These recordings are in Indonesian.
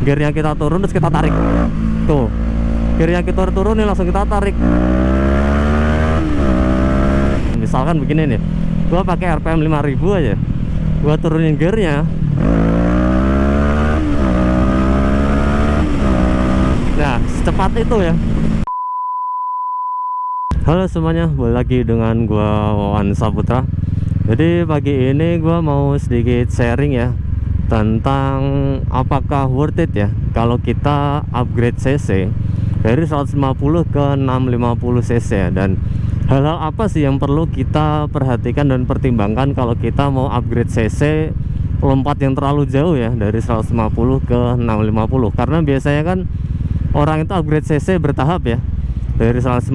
gearnya kita turun terus kita tarik. Tuh, gearnya kita turun nih langsung kita tarik. Misalkan begini nih, gua pakai RPM 5000 aja, gua turunin gearnya. Nah, secepat itu ya. Halo semuanya, balik lagi dengan gua Wawan Saputra. Jadi pagi ini gua mau sedikit sharing ya tentang apakah worth it ya kalau kita upgrade cc dari 150 ke 650 cc ya, dan hal-hal apa sih yang perlu kita perhatikan dan pertimbangkan kalau kita mau upgrade cc lompat yang terlalu jauh ya dari 150 ke 650. Karena biasanya kan orang itu upgrade cc bertahap ya, dari 150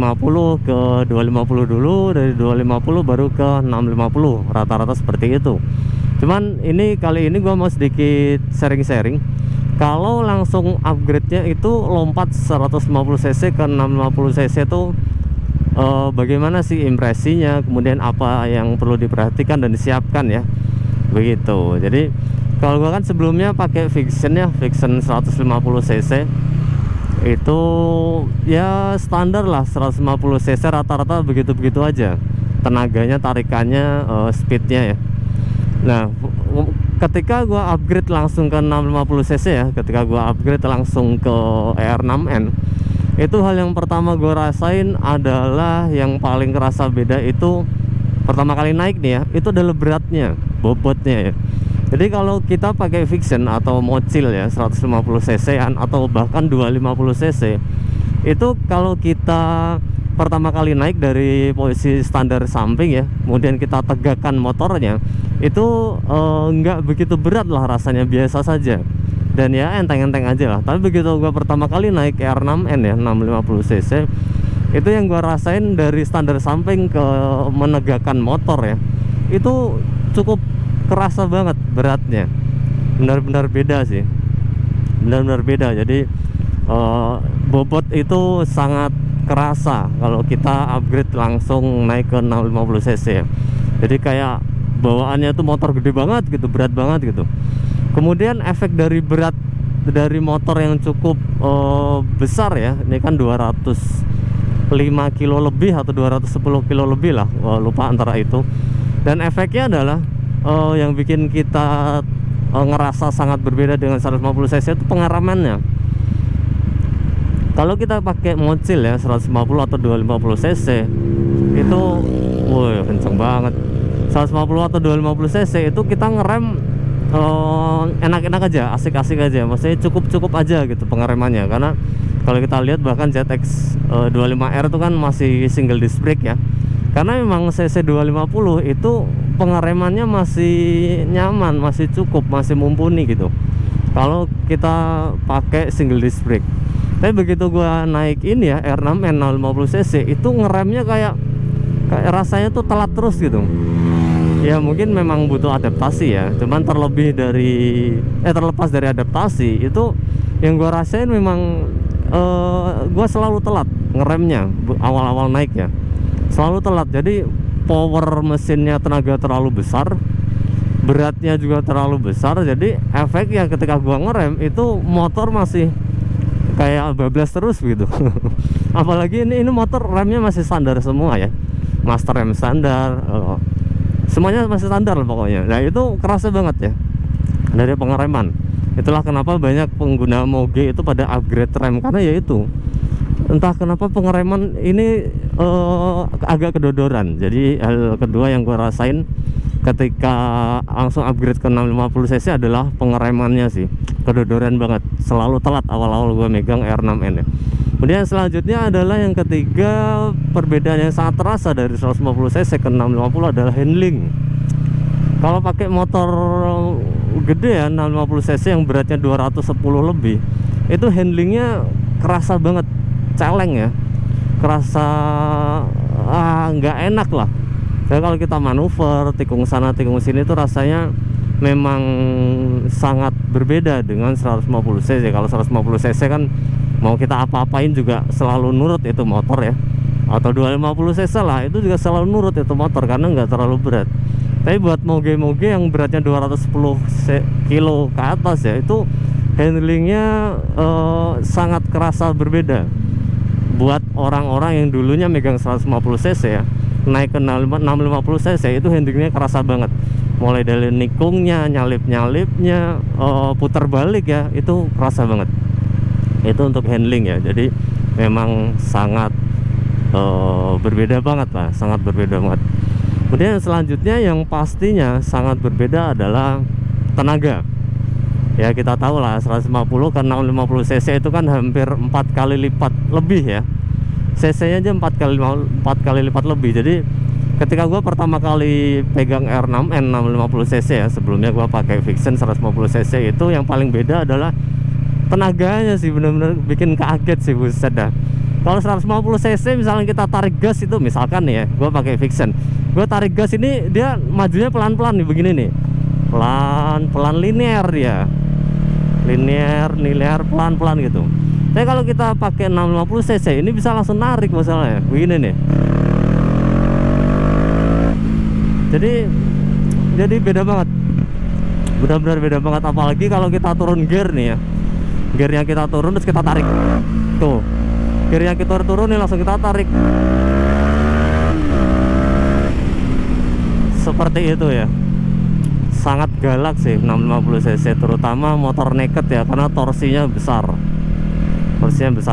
ke 250 dulu, dari 250 baru ke 650, rata-rata seperti itu. Cuman kali ini gua mau sedikit sharing-sharing kalau langsung upgrade-nya itu lompat 150 cc ke 650 cc itu bagaimana sih impresinya, kemudian apa yang perlu diperhatikan dan disiapkan ya, begitu. Jadi kalau gua kan sebelumnya pakai Vixion ya, Vixion 150 cc itu ya standar lah, 150 cc rata-rata begitu-begitu aja tenaganya, tarikannya, speednya ya. Nah, ketika gua upgrade langsung ke 650 cc ya, ketika gua upgrade langsung ke ER6N, itu hal yang pertama gua rasain adalah yang paling kerasa beda itu pertama kali naik nih ya, itu adalah beratnya, bobotnya ya. Jadi kalau kita pakai Vixion atau Mocil ya 150 cc-an atau bahkan 250 cc, itu kalau kita pertama kali naik dari posisi standar samping ya, kemudian kita tegakkan motornya, itu nggak begitu berat lah rasanya, biasa saja dan ya enteng-enteng aja lah. Tapi begitu gua pertama kali naik R6N ya 650 cc, itu yang gua rasain dari standar samping ke menegakkan motor ya, itu cukup kerasa banget beratnya, benar-benar beda sih, benar-benar beda. Jadi bobot itu sangat kerasa kalau kita upgrade langsung naik ke 650 cc ya. Jadi kayak bawaannya tuh motor gede banget gitu, berat banget gitu. Kemudian efek dari berat dari motor yang cukup besar ya, ini kan 205 kilo lebih atau 210 kilo lebih lah, lupa antara itu. Dan efeknya adalah yang bikin kita ngerasa sangat berbeda dengan 150 cc itu pengeremannya. Kalau kita pakai Mocil ya 150 atau 250 cc itu woi kenceng banget. 150 atau 250 cc itu kita ngerem enak-enak aja, asik-asik aja, maksudnya cukup aja gitu pengeremannya. Karena kalau kita lihat bahkan ZX 25R itu kan masih single disc brake ya, karena memang cc 250 itu pengeremannya masih nyaman, masih cukup, masih mumpuni gitu kalau kita pakai single disc brake. Tapi begitu gua naik ini ya R6N 650 cc itu ngeremnya kayak rasanya tuh telat terus gitu. Ya mungkin memang butuh adaptasi ya, cuman terlepas dari adaptasi itu yang gua rasain memang gua selalu telat ngeremnya awal-awal naik ya, selalu telat. Jadi power mesinnya tenaga terlalu besar, beratnya juga terlalu besar. Jadi efeknya ketika gua ngerem itu motor masih kayak bablas terus gitu. Apalagi ini motor remnya masih standar semua ya, master rem standar, semuanya masih standar pokoknya. Nah itu kerasa banget ya dari pengereman. Itulah kenapa banyak pengguna moge itu pada upgrade rem, karena ya itu entah kenapa pengereman ini agak kedodoran. Jadi hal kedua yang gue rasain ketika langsung upgrade ke 650 cc adalah pengeremannya sih, kedodoran banget, selalu telat awal-awal gue megang R6N ya. Kemudian selanjutnya adalah yang ketiga, perbedaan yang sangat terasa dari 150 cc ke 650 adalah handling. Kalau pakai motor gede ya 650 cc yang beratnya 210 lebih, itu handlingnya kerasa banget, celeng ya, kerasa nggak enak lah. Jadi kalau kita manuver tikung sana tikung sini itu rasanya memang sangat berbeda dengan 150 cc. Kalau 150 cc kan mau kita apa-apain juga selalu nurut itu motor ya, atau 250 cc lah itu juga selalu nurut itu motor karena nggak terlalu berat. Tapi buat moge-moge yang beratnya 210 kilo ke atas ya, itu handlingnya sangat kerasa berbeda buat orang-orang yang dulunya megang 150 cc ya, naik ke 650 cc itu handlingnya kerasa banget, mulai dari nikungnya, nyalip-nyalipnya, putar balik ya, itu kerasa banget. Itu untuk handling ya, jadi memang sangat berbeda banget lah, sangat berbeda banget. Kemudian selanjutnya yang pastinya sangat berbeda adalah tenaga. Ya kita tahu lah 150 ke 650 cc itu kan hampir 4 kali lipat lebih ya, cc nya aja 4 kali lipat lebih. Jadi ketika gua pertama kali pegang R6N 650 cc ya, sebelumnya gua pakai Vixion 150 cc, itu yang paling beda adalah tenaganya sih, bener-bener bikin kaget sih, buset dah. Kalau 150 cc misalnya kita tarik gas itu, misalkan nih ya, gua pakai Vixion, gua tarik gas ini dia majunya pelan-pelan nih, begini nih, pelan-pelan linear dia, linear pelan-pelan gitu. Tapi kalau kita pakai 650 cc ini bisa langsung narik masalahnya, begini nih. Jadi beda banget, benar-benar beda banget. Apalagi kalau kita turun gear nih ya, gear yang kita turun terus kita tarik, tuh gear yang kita turun nih langsung kita tarik, seperti itu ya. Sangat galak sih 650 cc, terutama motor naked ya, karena torsinya besar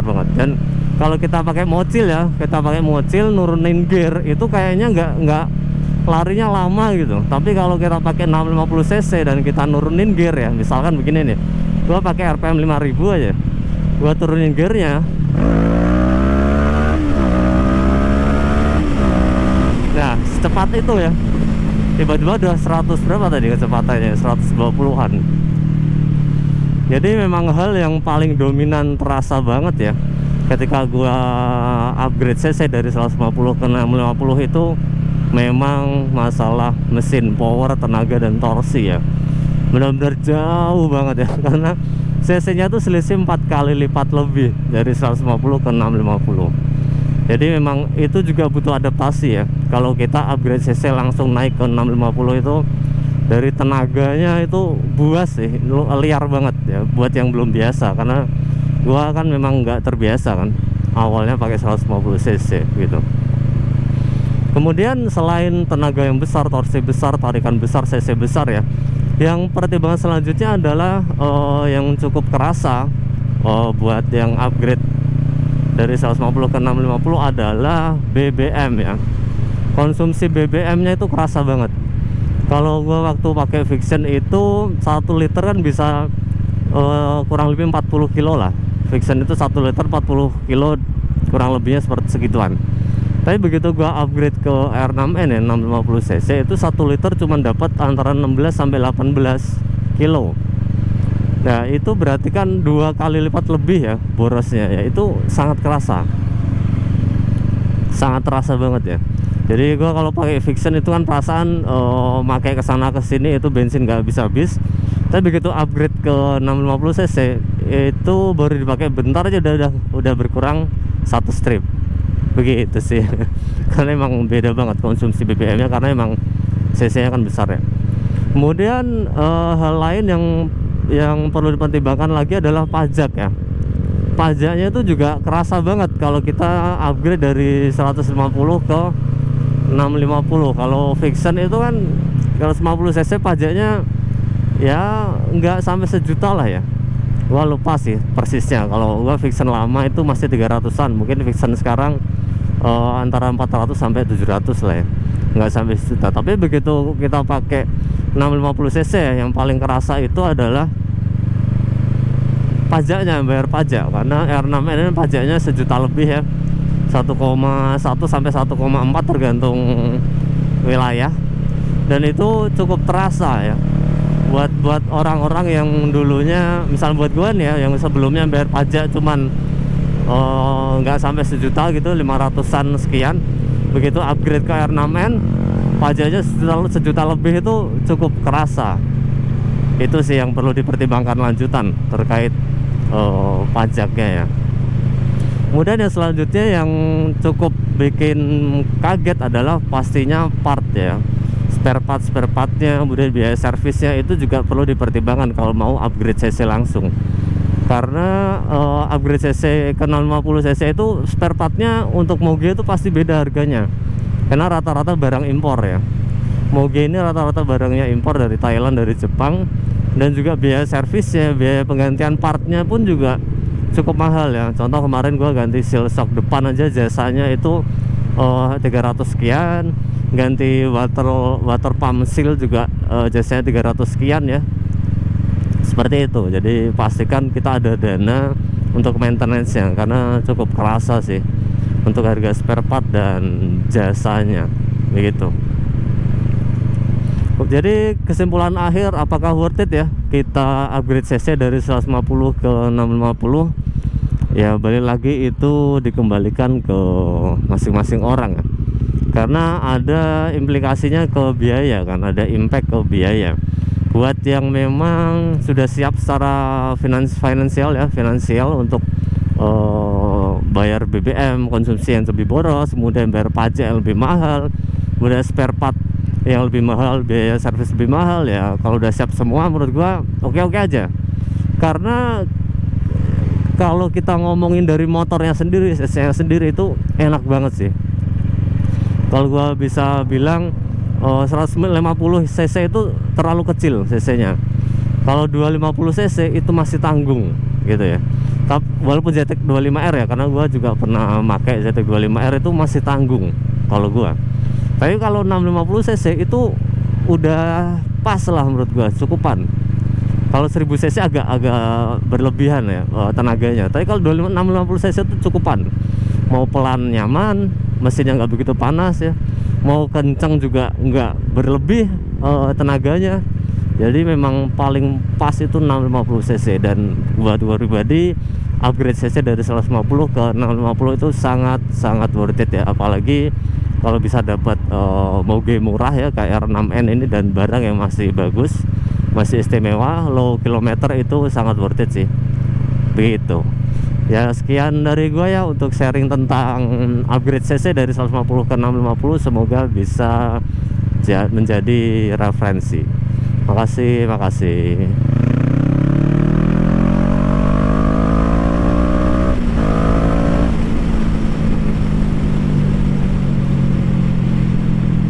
banget. Dan kalau kita pakai mocil ya, kita pakai mocil nurunin gear itu kayaknya nggak larinya lama gitu. Tapi kalau kita pakai 650 cc dan kita nurunin gear ya, misalkan begini nih, gua pakai RPM 5000 aja, gua turunin gearnya, nah secepat itu ya, tiba-tiba udah 100 berapa tadi kecepatannya, 120-an. Jadi memang hal yang paling dominan terasa banget ya ketika gua upgrade cc dari 150 ke 650 itu memang masalah mesin, power, tenaga, dan torsi ya. Benar-benar jauh banget ya, karena cc nya tuh selisih 4 kali lipat lebih dari 150 ke 650. Jadi memang itu juga butuh adaptasi ya. Kalau kita upgrade cc langsung naik ke 650 itu dari tenaganya itu buas sih, liar banget ya buat yang belum biasa. Karena gua kan memang nggak terbiasa kan, awalnya pakai 150 cc gitu. Kemudian selain tenaga yang besar, torsi besar, tarikan besar, cc besar ya, yang pertimbangan selanjutnya adalah yang cukup kerasa buat yang upgrade dari 150 ke 650 adalah BBM ya. Konsumsi BBM-nya itu kerasa banget. Kalau gua waktu pakai Vixion itu 1 liter kan bisa kurang lebih 40 kilo lah. Vixion itu 1 liter 40 kilo kurang lebihnya seperti segituan. Tapi begitu gua upgrade ke R6N ya 650 cc itu 1 liter cuma dapat antara 16 sampai 18 kilo. Nah itu berarti kan 2 kali lipat lebih ya borosnya ya, itu sangat kerasa, sangat terasa banget ya. Jadi gua kalau pakai Vixion itu kan perasaan pakai kesana kesini itu bensin nggak habis-habis. Tapi begitu upgrade ke 650 cc itu baru dipakai bentar aja udah berkurang 1 strip, begitu sih. Karena emang beda banget konsumsi BBM-nya, karena emang cc-nya kan besar ya. Kemudian hal lain yang perlu dipertimbangkan lagi adalah pajak ya. Pajaknya itu juga kerasa banget kalau kita upgrade dari 150 ke 650. Kalau Vixion itu kan kalau 50 cc pajaknya ya nggak sampai sejuta lah ya. Gua lupa sih persisnya. Kalau gua Vixion lama itu masih 300-an, mungkin Vixion sekarang antara 400 sampai 700 lah ya, nggak sampai sejuta. Tapi begitu kita pakai 650 cc yang paling kerasa itu adalah pajaknya, bayar pajak. Karena R6N ini pajaknya sejuta lebih ya, 1,1 sampai 1,4 tergantung wilayah. Dan itu cukup terasa ya buat orang-orang yang dulunya, misal buat gue nih ya, yang sebelumnya bayar pajak cuman nggak sampai sejuta gitu, 500-an sekian. Begitu upgrade ke R6N pajaknya sejuta lebih, itu cukup kerasa. Itu sih yang perlu dipertimbangkan lanjutan terkait pajaknya ya. Kemudian yang selanjutnya yang cukup bikin kaget adalah pastinya part ya, spare partnya, kemudian biaya servisnya itu juga perlu dipertimbangkan kalau mau upgrade cc langsung. karena upgrade cc ke 650 cc itu spare partnya untuk Moge itu pasti beda harganya, karena rata-rata barang impor ya. Moge ini rata-rata barangnya impor dari Thailand, dari Jepang, dan juga biaya servis ya, biaya penggantian partnya pun juga cukup mahal ya. Contoh kemarin gua ganti seal shock depan aja jasanya itu 300 sekian, ganti water pump seal juga jasanya 300 sekian ya, seperti itu. Jadi pastikan kita ada dana untuk maintenance-nya, karena cukup kerasa sih untuk harga spare part dan jasanya begitu. Jadi kesimpulan akhir, apakah worth it ya kita upgrade cc dari 150 ke 650? Ya balik lagi itu dikembalikan ke masing-masing orang ya, karena ada implikasinya ke biaya kan, ada impact ke biaya. Buat yang memang sudah siap secara finansial untuk bayar BBM konsumsi yang lebih boros, kemudian bayar pajak yang lebih mahal, kemudian spare part yang lebih mahal, biaya servis lebih mahal ya. Kalau udah siap semua, menurut gua oke-oke aja. Karena kalau kita ngomongin dari motornya sendiri, cc-nya sendiri itu enak banget sih. Kalau gua bisa bilang 150 cc itu terlalu kecil cc-nya. Kalau 250 cc itu masih tanggung gitu ya. Tapi walaupun ZX 25R ya, karena gua juga pernah pakai ZX 25R, itu masih tanggung kalau gua. Tapi kalau 650 cc itu udah pas lah menurut gua, cukupan. Kalau 1000 cc agak berlebihan ya tenaganya. Tapi kalau 650 cc itu cukupan. Mau pelan nyaman, mesinnya nggak begitu panas ya. Mau kencang juga nggak berlebih tenaganya. Jadi memang paling pas itu 650 cc, dan buat gua pribadi upgrade cc dari 150 ke 650 itu sangat worth it ya. Apalagi kalau bisa dapat Moge murah ya, kayak R6N ini, dan barang yang masih bagus, masih istimewa, low kilometer, itu sangat worth it sih begitu ya. Sekian dari gua ya untuk sharing tentang upgrade cc dari 150 ke 650. Semoga bisa menjadi referensi. Makasih.